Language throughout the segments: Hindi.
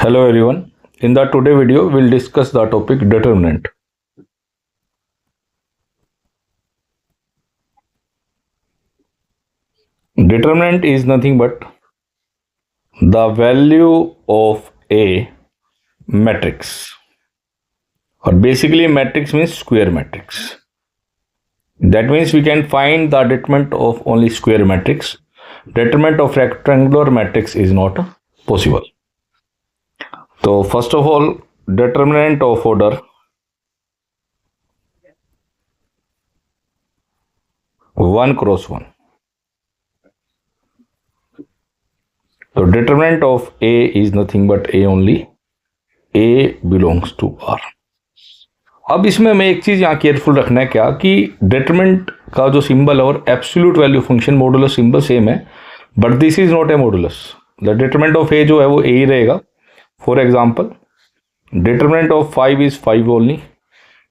Hello everyone. In the today video, we'll discuss the topic determinant. Determinant is nothing but the value of a matrix. Or basically matrix means square matrix. That means we can find the determinant of only square matrix. Determinant of rectangular matrix is not possible. So first of all, determinant of order 1 cross 1. So determinant of A is nothing but A only. A belongs to R. अब इसमें हमें एक चीज़ यहाँ केयरफुल रखना है क्या कि डिटरमिनेंट का जो सिंबल और absolute value function modulus symbol same है, but this is not a modulus. The determinant of a जो है वो ए ही रहेगा. For example, determinant of 5 is 5 only,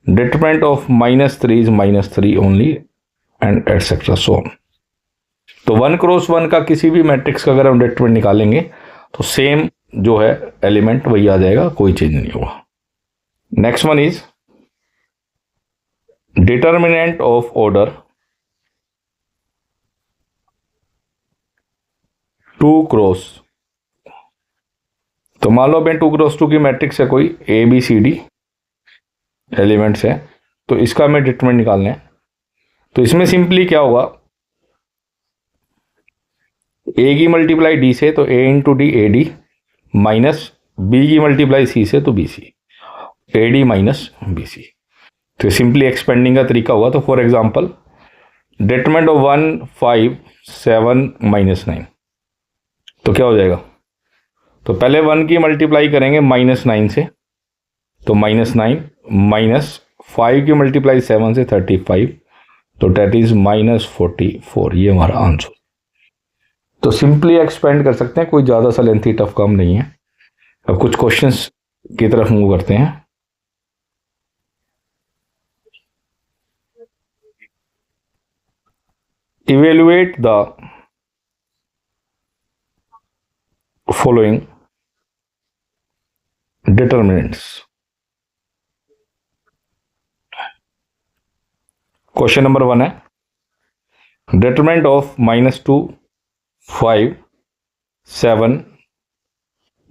determinant of -3 is -3 only, and etcetera so on. तो 1 क्रॉस 1 का किसी भी मैट्रिक्स का अगर हम डिटरमिनेंट निकालेंगे तो सेम जो है एलिमेंट वही आ जाएगा, कोई चेंज नहीं होगा. Next one is determinant of order 2 cross. तो मान लो अपने 2 क्रॉस 2 की मैट्रिक्स है, कोई A B C D elements है, तो इसका हमें डिटरमिनेंट निकालना है. तो इसमें सिंपली क्या होगा, ए की मल्टीप्लाई डी से तो A into D A D, minus B की मल्टीप्लाई सी से तो B C, A D minus B C. तो सिंपली एक्सपेंडिंग का तरीका होगा. तो फॉर एग्जांपल, डिटरमिनेंट ऑफ 1 5 7 -9, तो क्या हो जाएगा. तो पहले 1 की मल्टीप्लाई करेंगे -9 से, तो -9 माइनस 5 की मल्टीप्लाई 7 से 35, तो डेट इज -44. ये हमारा आंसर. तो सिंपली एक्सपेंड कर सकते हैं, कोई ज़्यादा सा लेंथी टफ काम नहीं है. अब कुछ क्वेश्चंस की तरफ मूव करते हैं. Evaluate the following determinants. Question number 1 है, डिटरमिनेंट ऑफ -2 5 7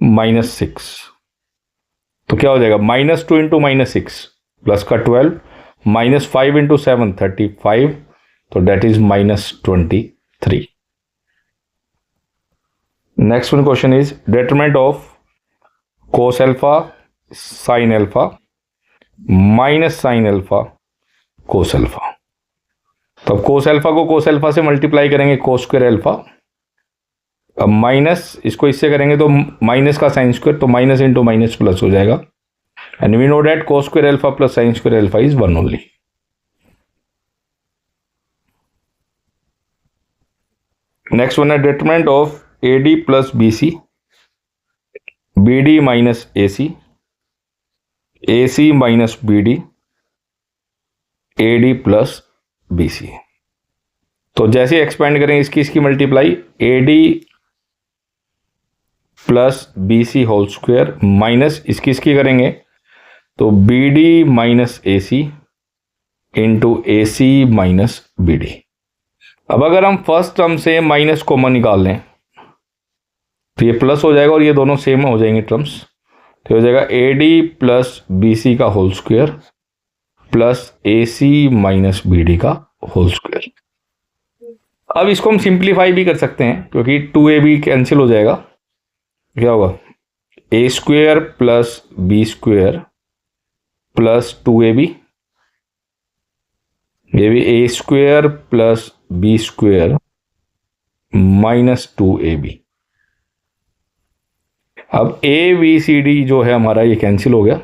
-6. तो क्या हो जाएगा, -2 इंटू -6 प्लस का 12, -5 इंटू 7 35, तो that is -23. Next one question is determinant of cos alpha sine alpha minus sine alpha cos alpha. तो अब कोस एल्फा को कोस एल्फा से मल्टीप्लाई करेंगे कोस स्क्वायर एल्फा. अब माइनस इसको इससे करेंगे तो माइनस का साइन स्क्वायर, तो माइनस इंटू माइनस प्लस हो जाएगा. And we know that cos square alpha plus sine square alpha is 1 only. Next one है determinant of A D plus B C, B D minus A C minus B D, A D plus B C. तो जैसे एक्सपेंड करें इसकी multiply, A D plus B C whole square minus इसकी करेंगे तो B D minus A C into A C minus B D. अब अगर हम फर्स्ट टर्म से माइनस कॉमन निकाल लें तो ये प्लस हो जाएगा और ये दोनों सेम हो जाएंगे टर्म्स. तो हो जाएगा A D plus B C का whole square plus A C minus B D का होल स्क्वायर. अब इसको हम सिंप्लीफाई भी कर सकते हैं क्योंकि 2ab कैंसिल हो जाएगा. क्या होगा, A square plus B square plus 2ab, ये भी A square plus B square minus 2ab. अब ए बी सी डी जो है हमारा ये कैंसिल हो गया.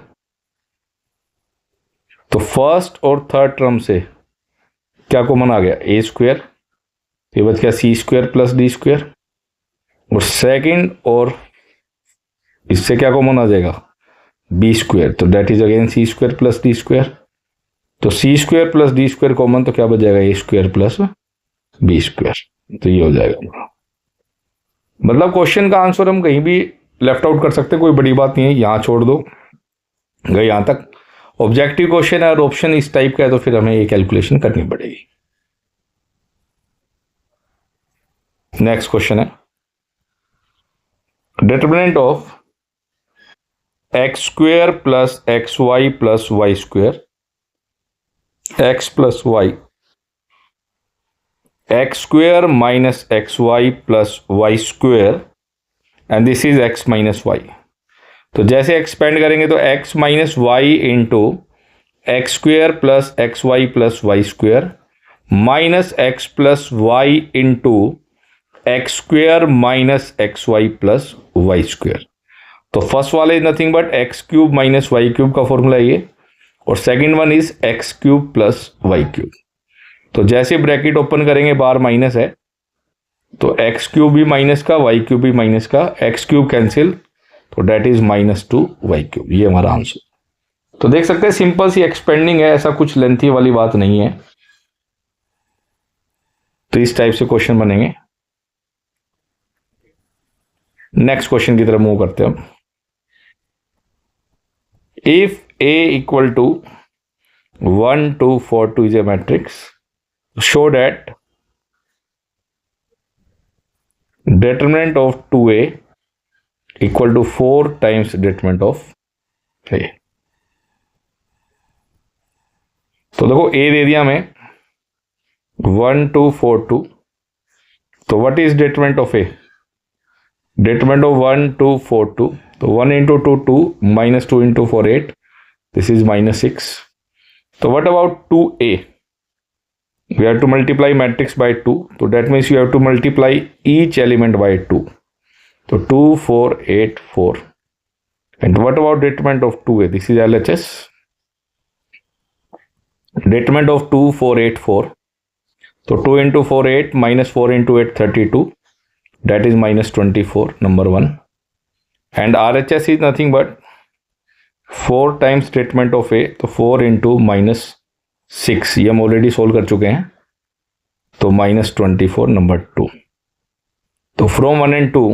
तो फर्स्ट और थर्ड टर्म से क्या कॉमन आ गया, ए स्क्वायर, ये बच गया C square plus D square, और सेकंड और इससे क्या कॉमन आ जाएगा, बी स्क्वायर, तो that is again C square plus D square. तो C square plus D square common, तो क्या बच जाएगा, A square plus B square. तो ये हो जाएगा. मतलब क्वेश्चन का आंसर हम कहीं भी लेफ्ट आउट कर सकते, कोई बड़ी बात नहीं है, यहाँ छोड़ दो, गए यहाँ तक। ऑब्जेक्टिव क्वेश्चन है और ऑप्शन इस टाइप का है तो फिर हमें ये कैलकुलेशन करनी पड़ेगी। नेक्स्ट क्वेश्चन है determinant of x square plus x y plus y square, x plus y, x square minus x y plus y square and this is x minus y. तो जैसे एक्सपेंड करेंगे तो x minus y into x square plus x y plus y square minus x plus y into x square minus x y plus y square. तो फर्स्ट वाला is nothing but x cube minus y cube का फॉर्मूला ये, और second one is x cube plus y cube. तो जैसे ब्रैकेट ओपन करेंगे बार माइनस है तो एक्स क्यूब भी माइनस का, वाई क्यूब भी माइनस का, एक्स क्यूब कैंसिल, तो डेट इज -2 वाई क्यूब। ये हमारा आंसर। तो देख सकते हैं सिंपल सी एक्सपेंडिंग है, ऐसा कुछ लेंथी वाली बात नहीं है। तो इस टाइप से क्वेश्चन बनेंगे। नेक्स्ट क्वेश्चन की तरफ मूव करते हैं हम। If A equal to 1 2 4 2 is a matrix, show that determinant of 2A equal to 4 times determinant of A। तो देखो A दे दिया हमें 1 2 4 2, तो what is determinant of A? determinant of 1 2 4 2, तो 1 into 2 2 minus 2 into 4 8, this is -6। तो what about 2A? We have to multiply matrix by 2, so that means you have to multiply each element by 2, so 2 4 8 4। And what about determinant of 2A? This is LHS. Determinant of 2 4 8 4, so 2 into 4 8 minus 4 into 8 32, that is -24, number 1। And RHS is nothing but 4 times determinant of A, तो 4 into -6, ये हम ऑलरेडी सोल्व कर चुके हैं, तो -24, नंबर 2। तो from 1 and 2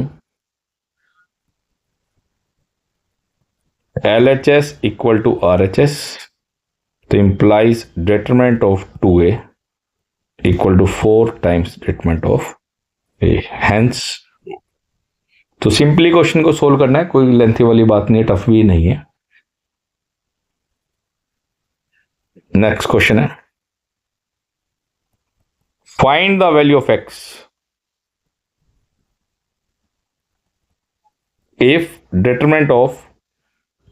LHS equal to RHS, तो implies determinant of 2A equal to 4 times determinant of A, hence। तो सिंपली क्वेश्चन को सोल्व करना है, कोई लेंथी वाली बात नहीं है, टफ भी नहीं है। नेक्स्ट क्वेश्चन है find the value of x if determinant of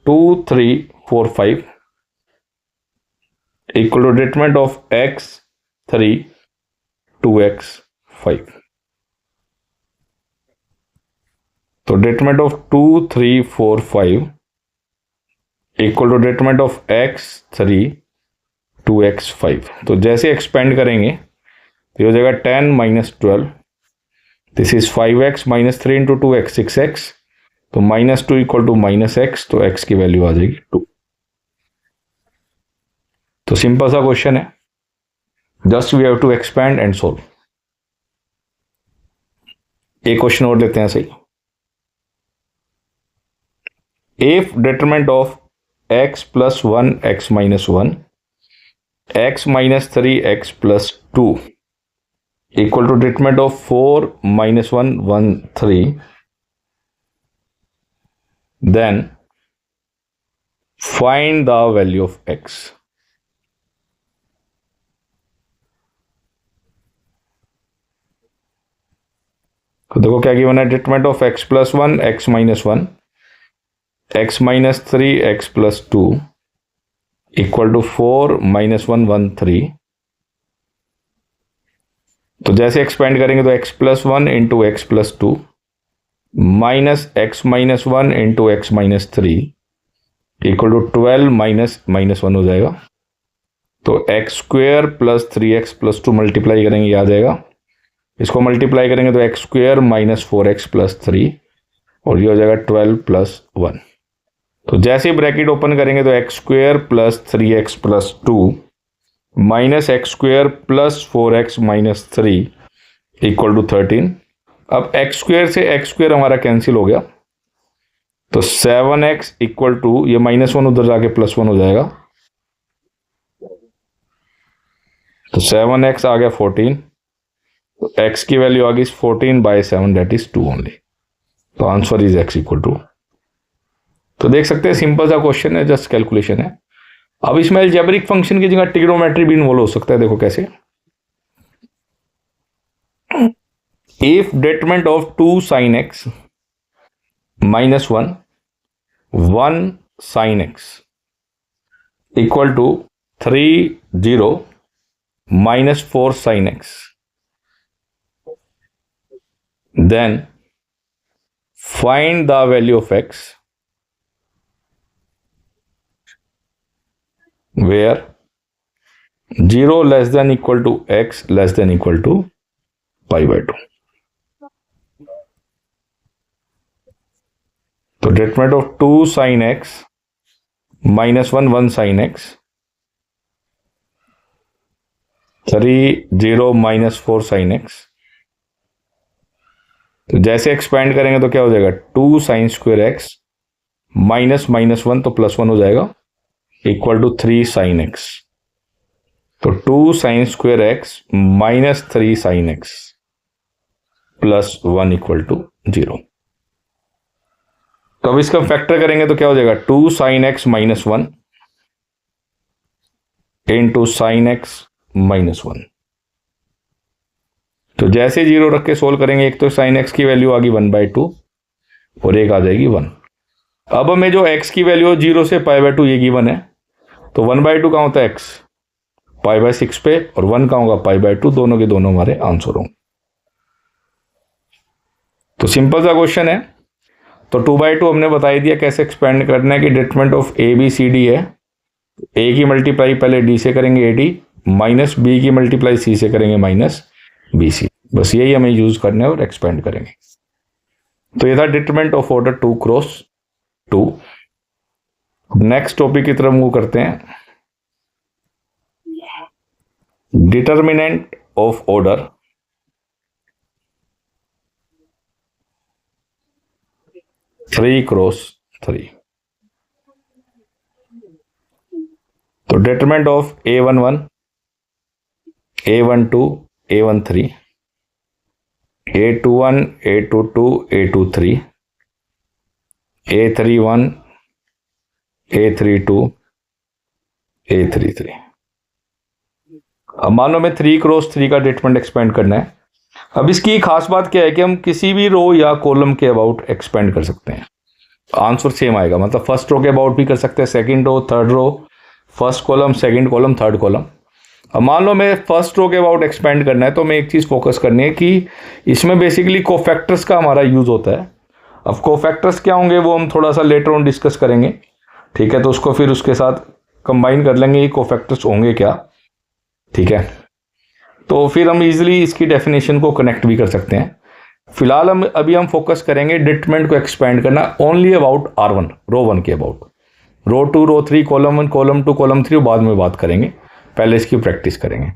2 3 4 5 equal to determinant of x 3 2x 5। तो determinant of 2 3 4 5 equal to determinant of x 3 2x 5। तो जैसे एक्सपेंड करेंगे तो हो जाएगा 10 minus 12, this is 5x minus 3 into 2x 6x, तो -2 इक्वल टू -x, तो x की वैल्यू आ जाएगी 2। तो सिंपल सा क्वेश्चन है, just we have to expand and solve. एक क्वेश्चन और लेते हैं सही। If determinant of x plus 1 x minus 1 x minus 3 x plus 2 equal to determinant of 4 minus 1 1 3, then find the value of x। तो देखो क्या गिवन है, determinant of x plus 1 x minus 1 x minus 3 x plus 2 equal to 4 minus 1 1 3। तो जैसे एक्सपेंड करेंगे तो x plus 1 into x plus 2 minus x minus 1 into x minus 3 equal to 12 minus -1 हो जाएगा। तो x square plus 3x plus 2 multiply करेंगे, याद आएगा। इसको मल्टीप्लाई करेंगे तो x square minus 4x plus 3, और ये हो जाएगा 12 प्लस 1। तो जैसे ब्रैकेट ओपन करेंगे तो x square plus 3x plus 2 minus x square plus 4x minus 3 equal to 13। अब x स्क्वेयर से x स्क्वेयर हमारा कैंसिल हो गया, तो 7x इक्वल टू, ये -1 उधर जाके +1 हो जाएगा, तो 7x आ गया 14, तो x की वैल्यू आ गई 14/7, दैट इज 2 ओनली। तो answer is x equal to. तो देख सकते हैं सिंपल सा क्वेश्चन है, जस्ट कैलकुलेशन है। अब इसमें अलजेब्रिक फंक्शन की जगह ट्रिग्नोमेट्री भी इन्वॉल्व हो सकता है। देखो कैसे, if determinant of 2 sin x -1 1 sin x equal to 3 0 -4 sin x, then find the value of x where 0 less than equal to x less than equal to π/2। तो determinant of 2 sin x -1 1 sin x, 3 0 -4 sin x। तो जैसे एक्सपेंड करेंगे तो क्या हो जाएगा, 2 sin² x -1 तो +1 हो जाएगा, इक्वल टू 3 sin x। तो 2 sin² x -3 sin x +1 equal to 0। तो अब इसका फैक्टर करेंगे तो क्या हो जाएगा, 2 sin x -1 into sin x -1। तो जैसे 0 रख के सोल्व करेंगे, एक तो sin x की वैल्यू आ गई 1/2 और एक आ जाएगी 1। अब हमें जो x की वैल्यू 0 से π/2 ये गिवन है, तो 1/2 कहाँ होता है x, π/6 पे, और 1 कहाँ होगा π/2, दोनों के दोनों हमारे आंसर होंगे। तो सिंपल सा क्वेश्चन है। तो 2/2 हमने बता ही दिया कैसे एक्सपेंड करना है, कि डिटरमिनेंट ऑफ ABCD है, a की मल्टीप्लाई पहले d से करेंगे AD, माइनस b की मल्टीप्लाई c से करेंगे -BC। बस यही हमें यूज करना है और एक्सपेंड करेंगे। तो ये था determinant of order 2 cross 2। Next topic की तरफ मूव करते हैं, डिटरमिनेंट ऑफ ऑर्डर 3 क्रॉस 3। तो determinant of A11 A12 A13 A21 A22 A23 A31 A32 A33। अब मान लो मैं 3 क्रॉस 3 का डिटरमिनेंट एक्सपेंड करना है। अब इसकी खास बात क्या है कि हम किसी भी रो या कॉलम के अबाउट एक्सपेंड कर सकते हैं, आंसर सेम आएगा। मतलब फर्स्ट रो के अबाउट भी कर सकते हैं, second row, third row, first column, second column, third column. अब मान लो मैं फर्स्ट रो के अबाउट एक्सपेंड करना है, तो मैं एक चीज़ फोकस करनी है कि इसमें बेसिकली कोफैक्टर्स का हमारा यूज़ होता है। अब कोफैक्टर्स क्या होंगे वो हम थोड़ा सा लेटर ऑन डिस्कस करेंगे, ठीक है। तो उसको फिर उसके साथ कंबाइन कर लेंगे, ये कोफैक्टर्स होंगे क्या, ठीक है। तो फिर हम इजीली इसकी डेफिनेशन को कनेक्ट भी कर सकते हैं। फिलहाल हम फोकस करेंगे डिटरमिनेंट को एक्सपेंड करना ओनली अबाउट R1 रो 1 के about. Row 2 row 3 column 1 column 2 column 3 बाद में बात करेंगे, पहले इसकी प्रैक्टिस करेंगे।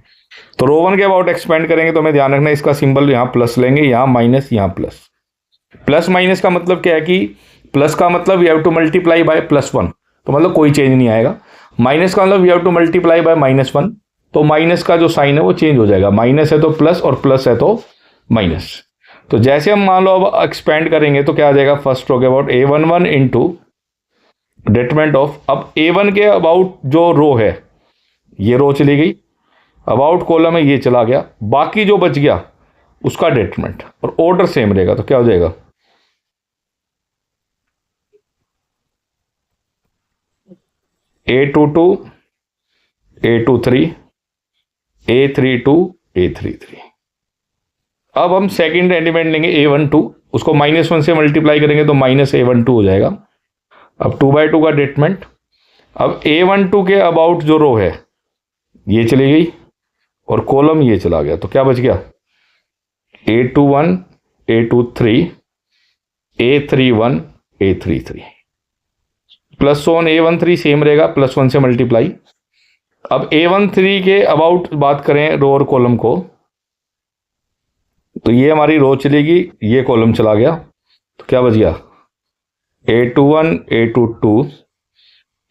तो रो 1 के अबाउट एक्सपेंड करेंगे तो हमें ध्यान रखना है, इसका सिंबल यहाँ प्लस लेंगे, यहाँ माइनस, यहाँ प्लस। प्लस माइनस का मतलब क्या है कि प्लस का मतलब we have to multiply by +1, तो मतलब कोई चेंज नहीं आएगा। माइनस का मतलब we have to multiply by -1, तो माइनस का जो साइन है वो चेंज हो जाएगा। माइनस है तो प्लस और प्लस है तो माइनस। तो जैसे हम मान लो अब एक्सपेंड करेंगे तो क्या आ जाएगा, फर्स्ट रो के about A11 into determinant of, अब A1 के अबाउट जो रो है ये रो चली गई, अबाउट कॉलम है ये चला गया, बाकी जो बच गया उसका डिटरमिनेंट, और ऑर्डर सेम रहेगा। तो क्या हो जाएगा, A22 A23 A32 A33। अब हम सेकंड एलिमेंट लेंगे A12, उसको -1 से मल्टीप्लाई करेंगे तो -A12 हो जाएगा। अब 2/2 का डिटरमिनेंट, अब A12 के अबाउट जो रो है ये चली गई और कॉलम ये चला गया, तो क्या बच गया, A21 A23 A31 A33 +1 A13 same रहेगा, +1 से मल्टीप्लाई। अब A13 के अबाउट बात करें रो और कॉलम को, तो ये हमारी रो चलेगी, ये कॉलम चला गया, तो क्या बच गया A21 A22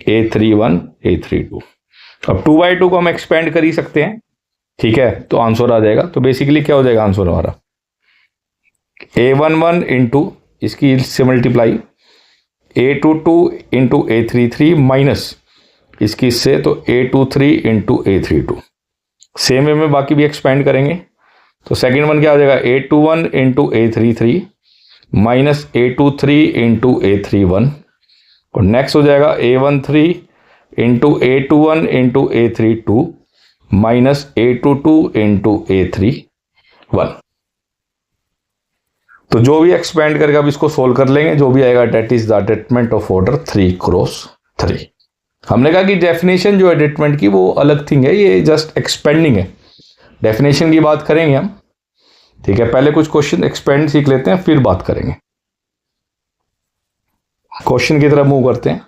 A31 A32। अब 2/2 को हम एक्सपेंड कर ही सकते हैं, ठीक है, तो आंसर आ जाएगा। तो बेसिकली क्या हो जाएगा आंसर हमारा, A11 इंटू इसकी से multiply A22 into A33 minus इसकी इससे, तो A23 into A32। Same way में बाकी भी एक्सपेंड करेंगे, तो सेकेंड वन क्या हो जाएगा, A21 into A33 minus A23 into A31, और नेक्स्ट हो जाएगा A13 into A21 into A32 minus A22 into A31। तो जो भी एक्सपेंड करेगा अब इसको सोल्व कर लेंगे, जो भी आएगा that is the determinant of order 3×3। हमने कहा कि डेफिनेशन जो है डिटरमिनेंट की वो अलग थिंग है, ये जस्ट एक्सपेंडिंग है, डेफिनेशन की बात करेंगे हम, ठीक है। पहले कुछ क्वेश्चन एक्सपेंड सीख लेते हैं, फिर बात करेंगे। क्वेश्चन की तरफ मूव करते हैं।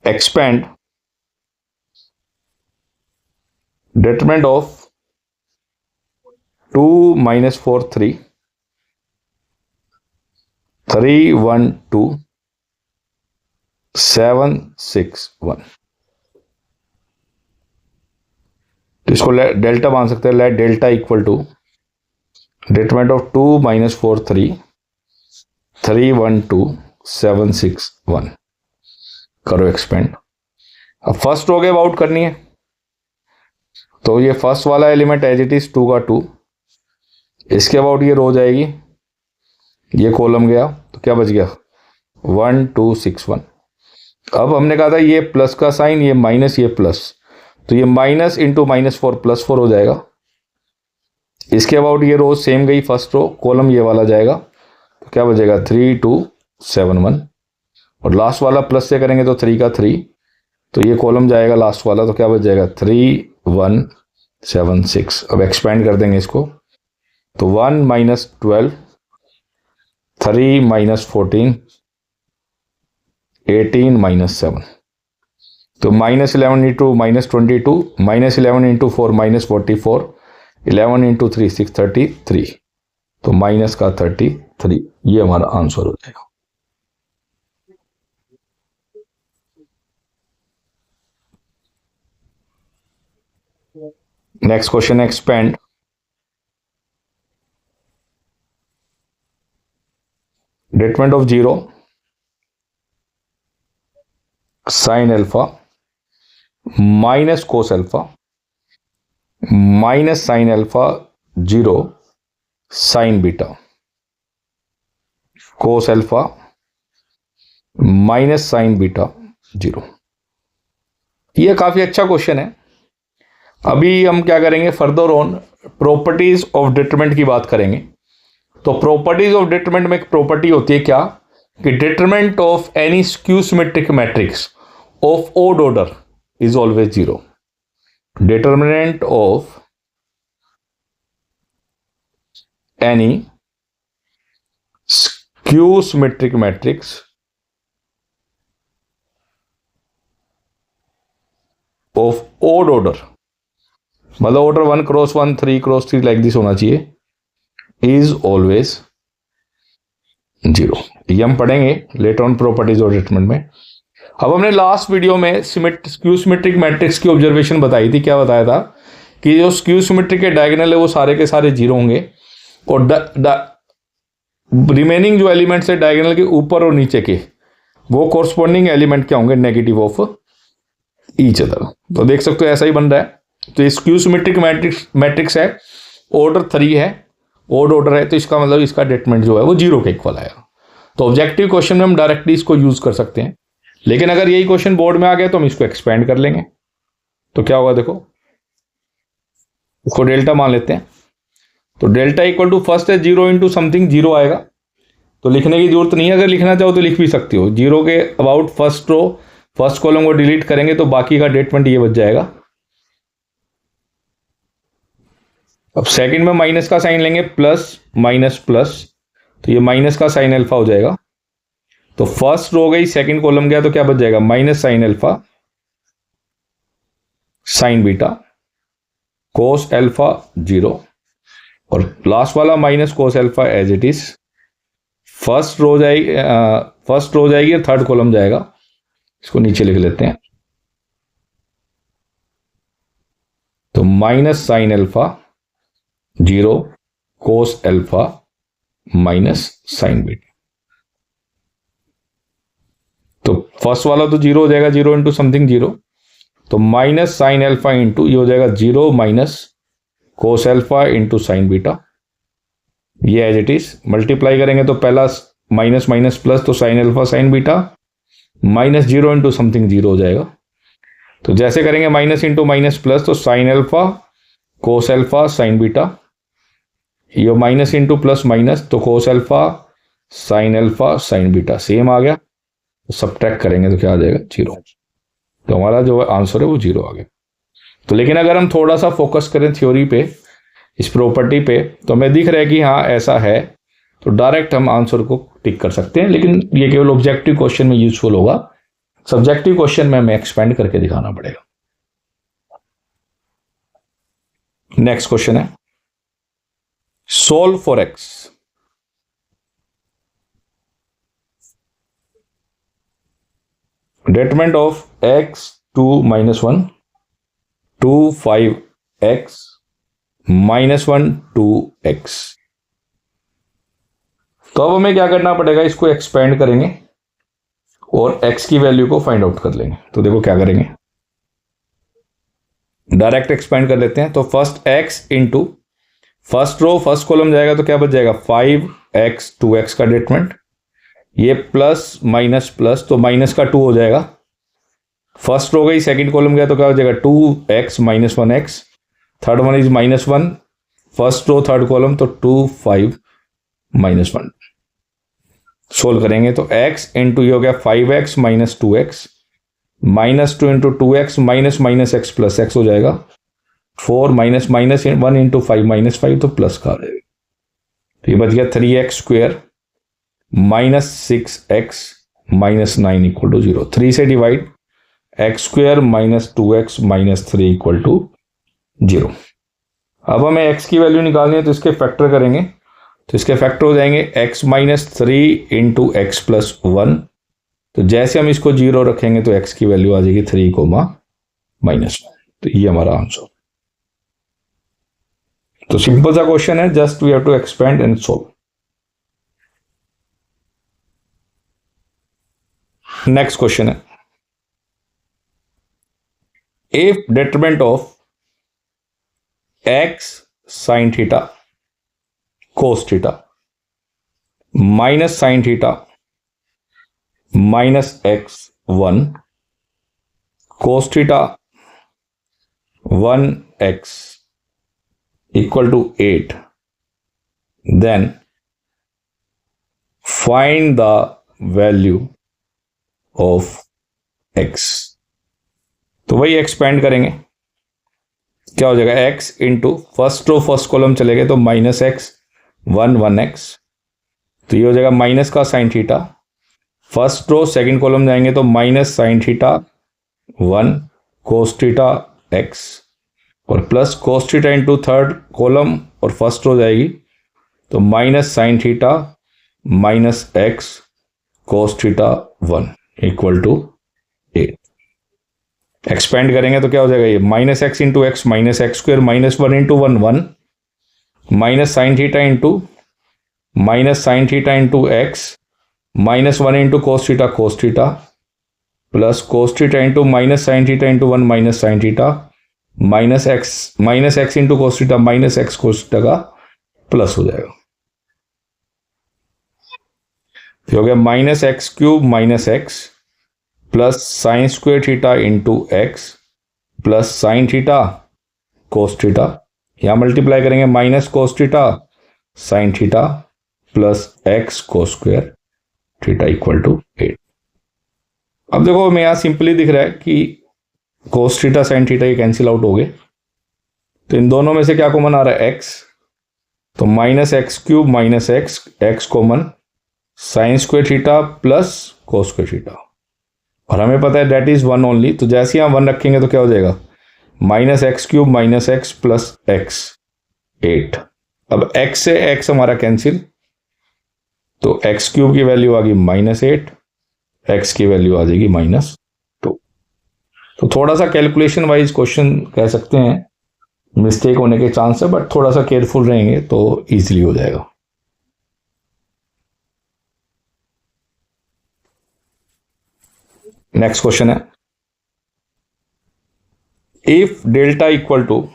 Expand determinant of 2 - 4 3 3 1 2 7 6 1। तो इसको डेल्टा मान सकते हैं, let delta equal to determinant of 2 - 4 3 3 1 2 7 6 1। करो एक्सपेंड। अब फर्स्ट रो के अबाउट करनी है, तो ये फर्स्ट वाला एलिमेंट एज इट इज 2 का 2, इसके अबाउट ये रो जाएगी, ये कॉलम गया, तो क्या बच गया 1 2 6 1। अब हमने कहा था ये प्लस का साइन, ये माइनस, ये प्लस, तो ये माइनस इंटू -4 +4 हो जाएगा। इसके अबाउट ये रो सेम गई, फर्स्ट रो, कॉलम ये वाला जाएगा, तो क्या बचेगा 3 2 7 1, और लास्ट वाला प्लस से करेंगे तो 3 का 3, तो ये कॉलम जाएगा लास्ट वाला, तो क्या बच जाएगा 3 1 7 6। अब एक्सपेंड कर देंगे इसको, तो 1 - 12 3 - 14 18 - 7, तो -11 इंटू -22 -11 इंटू 4 -44 11 इंटू 3 633, तो माइनस का 33, ये हमारा आंसर हो जाएगा। Next question, expand determinant of 0 sine alpha minus cos alpha minus sine alpha 0 sign beta, cos alpha minus sign beta 0। ये काफी अच्छा क्वेश्चन है। अभी हम क्या करेंगे, further on properties of determinant की बात करेंगे। तो प्रॉपर्टीज ऑफ डिटरमिनेंट में एक प्रॉपर्टी होती है क्या, कि determinant of any skew symmetric matrix of odd order is always 0। Determinant of any skew symmetric matrix of odd order, मतलब ऑर्डर 1×1 3×3 लाइक दिस होना चाहिए, इज ऑलवेज 0। ये हम पढ़ेंगे later on properties of determinant में। अब हमने लास्ट वीडियो में स्क्यू सिमेट्रिक मैट्रिक्स की ऑब्जर्वेशन बताई थी। क्या बताया था कि जो स्क्यू सिमेट्रिक के डायगोनल है वो सारे के सारे 0 होंगे, और रिमेनिंग जो एलिमेंट्स है डायगोनल के ऊपर और नीचे के, वो कोरस्पॉन्डिंग एलिमेंट क्या होंगे, नेगेटिव ऑफ ईच अदर। तो देख सकते हो ऐसा ही बन रहा है। तो ये स्क्यू सिमेट्रिक मैट्रिक्स है, ऑर्डर 3 है, ओड ऑर्डर है, तो इसका मतलब इसका डिटरमिनेंट जो है वो 0 के इक्वल आएगा। तो ऑब्जेक्टिव क्वेश्चन में हम डायरेक्टली इसको यूज कर सकते हैं, लेकिन अगर यही क्वेश्चन बोर्ड में आ गया तो हम इसको एक्सपेंड कर लेंगे। तो क्या होगा, देखो इसको डेल्टा मान लेते हैं। तो डेल्टा इक्वल टू फर्स्ट है 0 इंटू समथिंग, 0 आएगा, तो लिखने की जरूरत नहीं है। अगर लिखना चाहो तो लिख भी सकती हो। 0 के about first row first column को डिलीट करेंगे तो बाकी का डिटरमिनेंट ये बच जाएगा। अब सेकंड में माइनस का साइन लेंगे, प्लस माइनस प्लस, तो ये माइनस का साइन अल्फा हो जाएगा। तो फर्स्ट रो गई, सेकंड कॉलम गया, तो क्या बच जाएगा minus sine alpha sine beta cos alpha 0, और लास्ट वाला minus cos alpha as it is first row जाएगी और थर्ड कॉलम जाएगा, इसको नीचे लिख लेते हैं। तो minus sine alpha 0 cos alpha minus sign beta. तो फर्स्ट वाला तो 0 हो जाएगा, 0 इंटू समथिंग 0, तो माइनस साइन अल्फा इंटू ये हो जाएगा 0 minus cos alpha into sine beta. ये एज इट इज मल्टीप्लाई करेंगे तो पहला माइनस माइनस प्लस, तो sine alpha sine beta minus 0 into something 0 हो जाएगा। तो जैसे करेंगे माइनस इंटू माइनस प्लस, तो sine alpha cos alpha sine beta, ये माइनस इंटू प्लस माइनस, तो cos alpha sine beta same आ गया। तो सब्ट्रैक्ट करेंगे तो क्या आ जाएगा 0। तो हमारा जो आंसर है वो 0 आ गया। तो लेकिन अगर हम थोड़ा सा फोकस करें थ्योरी पे, इस प्रॉपर्टी पे, तो हमें दिख रहा है कि हाँ ऐसा है, तो डायरेक्ट हम आंसर को टिक कर सकते हैं। लेकिन ये केवल ऑब्जेक्टिव क्वेश्चन में यूजफुल होगा, सब्जेक्टिव क्वेश्चन में हमें एक्सपेंड करके दिखाना पड़ेगा। नेक्स्ट क्वेश्चन है, solve for x. Determinant of x 2 minus 1 2 5x minus 1 2x। तो अब हमें क्या करना पड़ेगा, इसको एक्सपेंड करेंगे और x की वैल्यू को फाइंड आउट कर लेंगे। तो देखो क्या करेंगे, डायरेक्ट एक्सपेंड कर लेते हैं। तो first x into first row first column जाएगा तो क्या बच जाएगा 5x 2x का डिटरमिनेंट, ये प्लस माइनस प्लस, तो माइनस का 2 हो जाएगा। फर्स्ट रो गई, सेकंड कॉलम गया तो क्या हो जाएगा 2x minus 1x, third one is minus 1, first row third column, तो 2 5 माइनस 1। सोल्व करेंगे तो x इंटू ये हो गया 5x minus 2x, minus 2 into 2x minus minus x plus x हो जाएगा, 4 माइनस माइनस 1 इंटू 5 माइनस 5, तो प्लस का आ जाएगा। तो ये बच गया 3x square minus 6x minus 9 equal to 0। 3 से divide, x square minus 2x minus 3 equal to 0। अब हमें x की वैल्यू निकालनी है, तो इसके फैक्टर करेंगे। तो इसके फैक्टर हो जाएंगे x minus 3 into x plus 1। तो जैसे हम इसको 0 रखेंगे तो x की वैल्यू आ जाएगी 3 कोमा माइनस 1। तो ये हमारा आंसर। तो सिंपल सा क्वेश्चन है, just we have to expand and solve. Next question है, if determinant of x sine theta cos theta minus sine theta minus x 1 cos theta 1x equal to 8, then find the value of x। तो वही एक्सपेंड करेंगे, क्या हो जाएगा x into first row first column चले गए तो माइनस एक्स 1x, तो ये हो जाएगा माइनस का sine theta, first row second column जाएंगे तो minus sine theta 1 cos theta x, और plus cos theta into third column और फर्स्ट रो जाएगी तो minus sine theta minus x cos theta 1 equal to 8। Expand करेंगे तो क्या हो जाएगा, ये minus x into x minus x square minus 1 into 1 1 minus sine theta into x minus 1 into cos theta plus cos theta into minus sine theta into 1 minus sine theta minus x into cos theta minus x cos theta का प्लस हो जाएगा। हो गया minus x cube minus x plus sine square theta into x plus sine theta cos theta, यहां मल्टीप्लाई करेंगे minus cos theta sine theta plus x cos square theta equal to 8। अब देखो हमें यहां सिंपली दिख रहा है कि कोस थीटा साइन थीटा ये कैंसिल आउट हो गए, तो इन दोनों में से क्या कॉमन आ रहा है एक्स, तो minus x cube minus x common sign square theta plus कोस स्क्वेयर थीटा, और हमें पता है दैट इज 1 ओनली। तो जैसे ही हम 1 रखेंगे तो क्या हो जाएगा minus x cube minus x plus x 8। अब x से x हमारा कैंसिल, तो एक्स क्यूब की वैल्यू आ गई -8, एक्स की वैल्यू आ जाएगी -2। तो थोड़ा सा कैलकुलेशन वाइज क्वेश्चन कह सकते हैं, मिस्टेक होने के चांस है, बट थोड़ा सा केयरफुल रहेंगे तो इजीली हो जाएगा। नेक्स्ट क्वेश्चन है, if delta equal to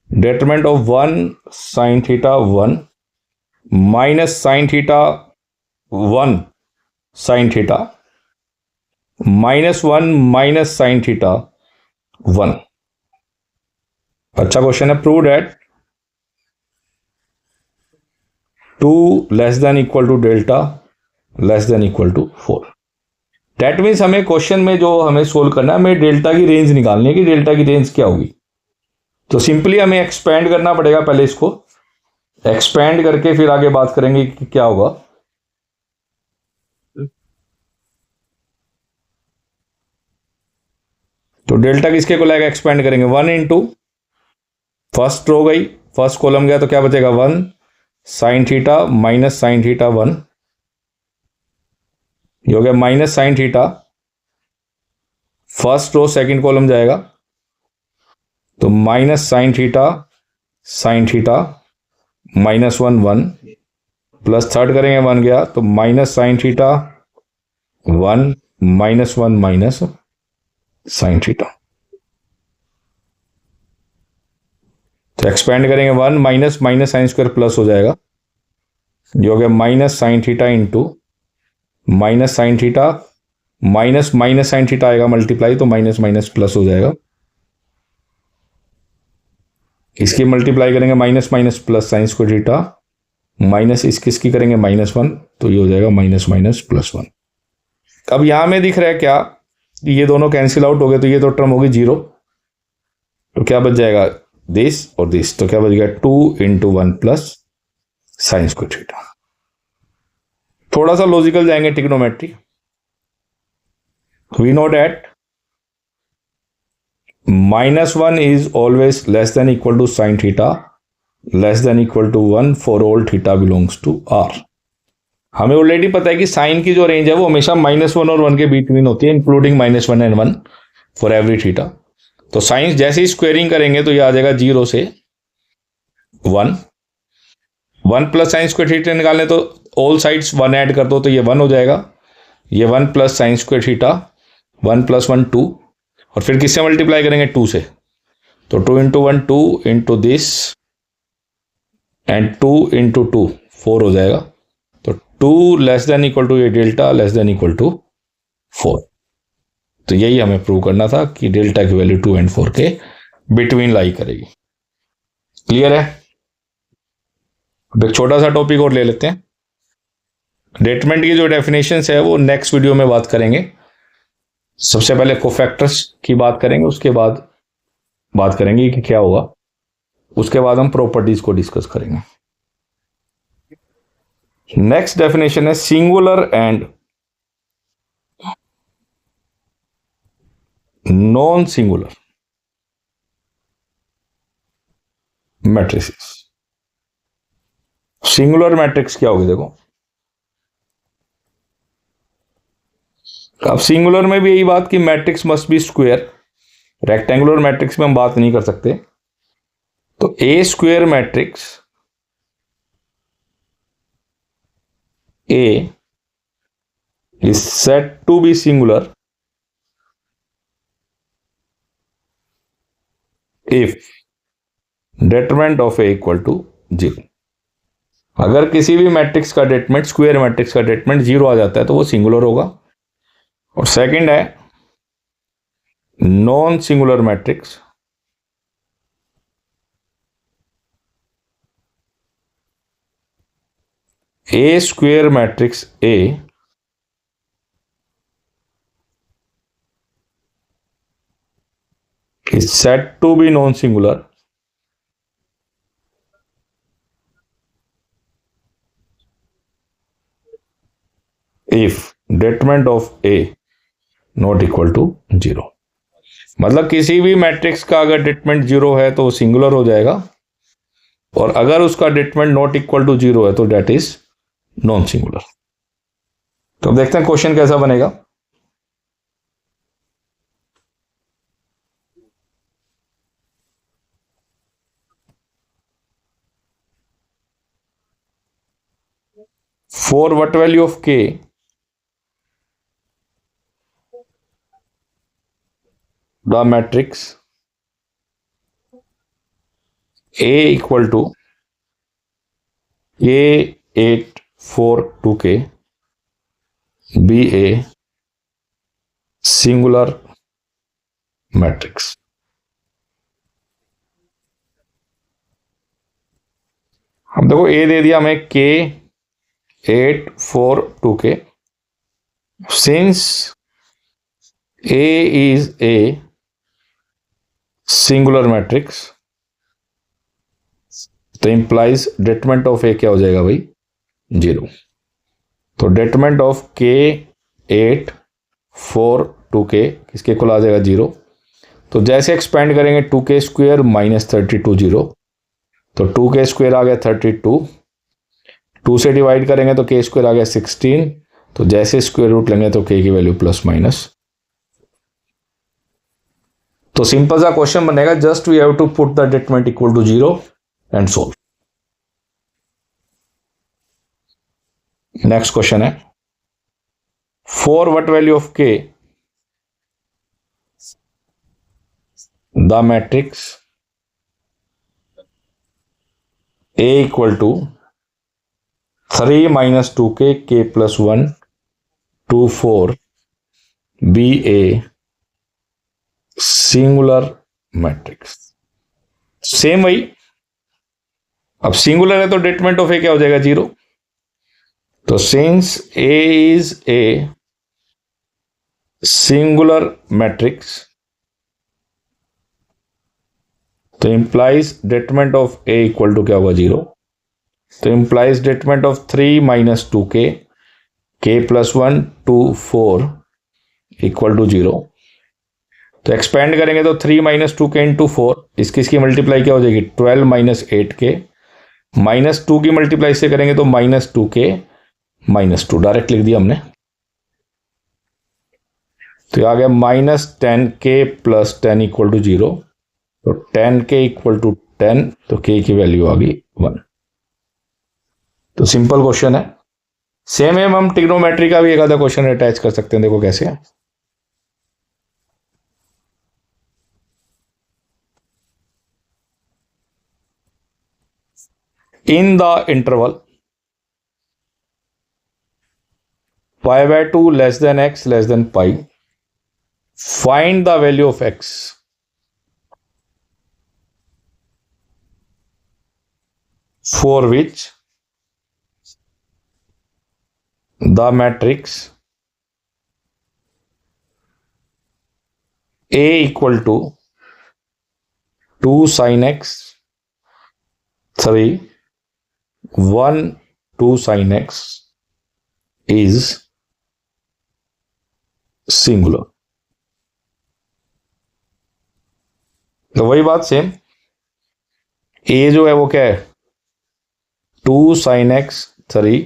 determinant of 1 sin theta 1 minus sin theta 1 sin theta -1 minus sin theta 1। अच्छा क्वेश्चन है। Prove that 2 less than equal to delta less than equal to 4। That means हमें क्वेश्चन में जो हमें सोल्व करना है, हमें डेल्टा की रेंज निकालनी है कि डेल्टा की रेंज क्या होगी। तो सिंपली हमें एक्सपेंड करना पड़ेगा, पहले इसको एक्सपेंड करके फिर आगे बात करेंगे कि क्या होगा। तो डेल्टा किसके को लाएगा, एक्सपेंड करेंगे 1 इंटू फर्स्ट रो गई, फर्स्ट कॉलम गया तो क्या बचेगा 1 sine theta minus sine theta 1, ये हो गया minus sine theta. First row second column जाएगा तो minus sine theta -1 1 plus third करेंगे 1 गया तो minus sine theta 1 -1 minus sine theta. तो एक्सपेंड करेंगे 1 minus minus sine square plus हो जाएगा, जो हो गया minus sine theta into minus sine theta minus minus sine theta आएगा मल्टीप्लाई, तो माइनस माइनस प्लस हो जाएगा। इसकी मल्टीप्लाई करेंगे minus minus plus sine square theta minus इसकी करेंगे -1, तो ये हो जाएगा माइनस माइनस +1। अब यहां में दिख रहा है क्या, ये दोनों कैंसिल आउट हो गए, तो ये तो टर्म होगी 0, तो क्या बच जाएगा दिस और दिस, तो क्या बच गया 2 into 1 plus sine square theta. थोड़ा सा लॉजिकल जाएंगे, trigonometry. We know that -1 is always less than equal to sin theta less than equal to 1 for all theta belongs to R। हमें ऑलरेडी पता है कि साइन की जो रेंज है वो हमेशा -1 और 1 के बीच में होती है, including -1 and 1 for every theta. तो साइन जैसे ही स्क्वेयरिंग करेंगे तो ये आ जाएगा 0 से 1 प्लस साइन स्क्वेयर थीटा निकालने तो ऑल साइड्स 1 ऐड कर दो तो ये 1 हो जाएगा, ये 1 प्लस साइन स्क्वेयर थीटा 1 + 1 2, और फिर किससे मल्टीप्लाई करेंगे 2 से, तो 2 into 1 2 into this and 2 into 2 4 हो जाएगा। तो 2 लेस देन इक्वल टू ये delta less than equal to 4। तो यही हमें प्रूव करना था कि डेल्टा की वैल्यू 2 एंड 4 के बिटवीन लाई करेगी। क्लियर है। अब एक छोटा सा टॉपिक और ले लेते हैं। डेटरमिनेंट की जो डेफिनेशन है वो नेक्स्ट वीडियो में बात करेंगे। सबसे पहले कोफैक्टर्स की बात करेंगे, उसके बाद बात करेंगे कि क्या होगा, उसके बाद हम प्रॉपर्टीज को डिस्कस करेंगे। नेक्स्ट डेफिनेशन है singular and non singular matrices. Singular matrix क्या होगी, देखो अब सिंगुलर में भी यही बात कि matrix must be square, rectangular matrix में हम बात नहीं कर सकते। तो A square matrix A is said to be singular if determinant of A equal to 0। अगर किसी भी मैट्रिक्स का डेटरमिनेंट, स्क्वायर मैट्रिक्स का डेटरमिनेंट 0 आ जाता है तो वो सिंगुलर होगा। और सेकंड है non singular matrix A square matrix A is said to be non-singular if determinant of A not equal to 0। मतलब किसी भी मैट्रिक्स का अगर डिटरमिनेंट 0 है तो वो सिंगुलर हो जाएगा, और अगर उसका डिटरमिनेंट नॉट इक्वल टू 0 है तो डेट इज नॉन सिंगुलर। तो अब देखते हैं क्वेश्चन कैसा बनेगा। For what value of k the matrix A equal to A8 4 2k be a singular matrix। अब देखो A दे दिया हमें k 8 4 2k। Since A is a singular matrix तो implies determinant of A क्या हो जाएगा भाई, 0। तो determinant of k 8 4 2k किसके कुल आ जाएगा 0। तो जैसे एक्सपेंड करेंगे 2k स्क्वायर माइनस 32 0, तो 2k स्क्वायर आ गया 32, 2 से डिवाइड करेंगे तो k स्क्वायर आ गया 16, तो जैसे स्क्वायर रूट लेंगे तो k की वैल्यू प्लस माइनस। तो सिंपल सा क्वेश्चन बनेगा, just we have to put the determinant equal to 0 and solve. Next question है, for what value of k the matrix A equal to 3 minus 2k k plus 1 2 4 be a singular matrix. Same वही, अब सिंगुलर है तो डिटरमिनेंट ऑफ ए क्या हो जाएगा 0। तो since A is a singular matrix तो implies determinant of A equal to क्या होगा 0। तो implies determinant of 3 minus 2k k plus 1 2 4 equal to 0। तो एक्सपेंड करेंगे तो 3 माइनस 2k इंटू 4, इसकी मल्टीप्लाई क्या हो जाएगी 12 माइनस 8k, माइनस 2 की मल्टीप्लाई से करेंगे तो माइनस 2k माइनस 2, डायरेक्ट लिख दिया हमने। तो आ गया minus 10k plus 10 equal to 0, तो 10k इक्वल टू 10, तो k की वैल्यू आ गई 1। तो सिंपल क्वेश्चन है। सेम है, हम ट्रिग्नोमेट्री का भी एक आधा क्वेश्चन अटैच कर सकते हैं, देखो कैसे है। In the interval pi by 2 less than x less than pi, find the value of x for which the matrix A equal to 2 sin x 3 1 2 sin x is singular। तो वही बात सेम, A जो है वो क्या है 2 sin x 3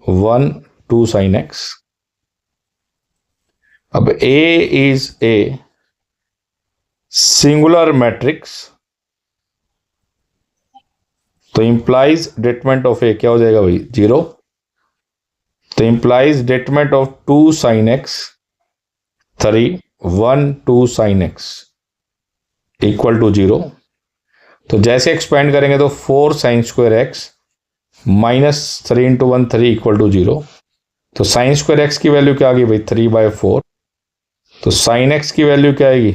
1 2 sin x। अब A is a singular matrix तो इंप्लाइज डिटरमिनेंट ऑफ ए क्या हो जाएगा भाई 0। तो implies determinant of 2 sin x 3 1 2 sin x equal to 0। तो जैसे एक्सपेंड करेंगे तो 4 sin square x minus 3 into 1 3 equal to 0। तो sin स्क्वायर x की वैल्यू क्या आ गई भाई 3/4, तो sin x की वैल्यू क्या आएगी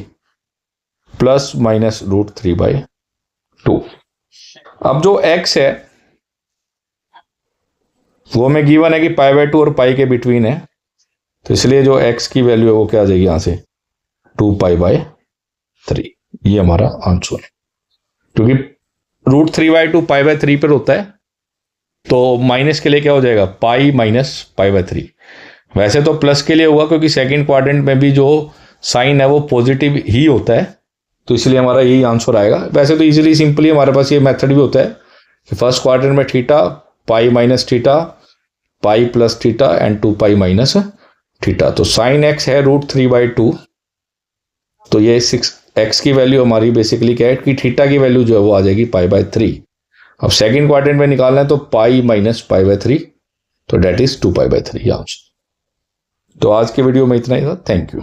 प्लस माइनस √3/2। अब जो x है वो हमें गिवन है कि π/2 और पाई के बिटवीन है, तो इसलिए जो x की वैल्यू है वो क्या आ जाएगी यहां से 2π/3। ये हमारा आंसर है, क्योंकि √3/2 π/3 पर होता है, तो माइनस के लिए क्या हो जाएगा पाई माइनस π/3। वैसे तो प्लस के लिए हुआ क्योंकि सेकंड क्वाड्रेंट में भी जो साइन है वो पॉजिटिव ही होता है, तो इसलिए हमारा यही आंसर आएगा। वैसे तो इजीली सिंपली हमारे पास ये मेथड भी होता है कि फर्स्ट क्वाड्रेंट में theta pi minus theta pi plus theta and 2 pi minus theta. तो साइन एक्स है √3/2, तो ये 6x की वैल्यू हमारी बेसिकली क्या है कि थीटा की वैल्यू जो है वो आ जाएगी π/3। अब सेकंड क्वाड्रेंट में निकालना है तो पाई माइनस π/3, तो डेट इज 2π/3 यहाँ से। तो आज के वीडियो में इतना ही था। Thank you.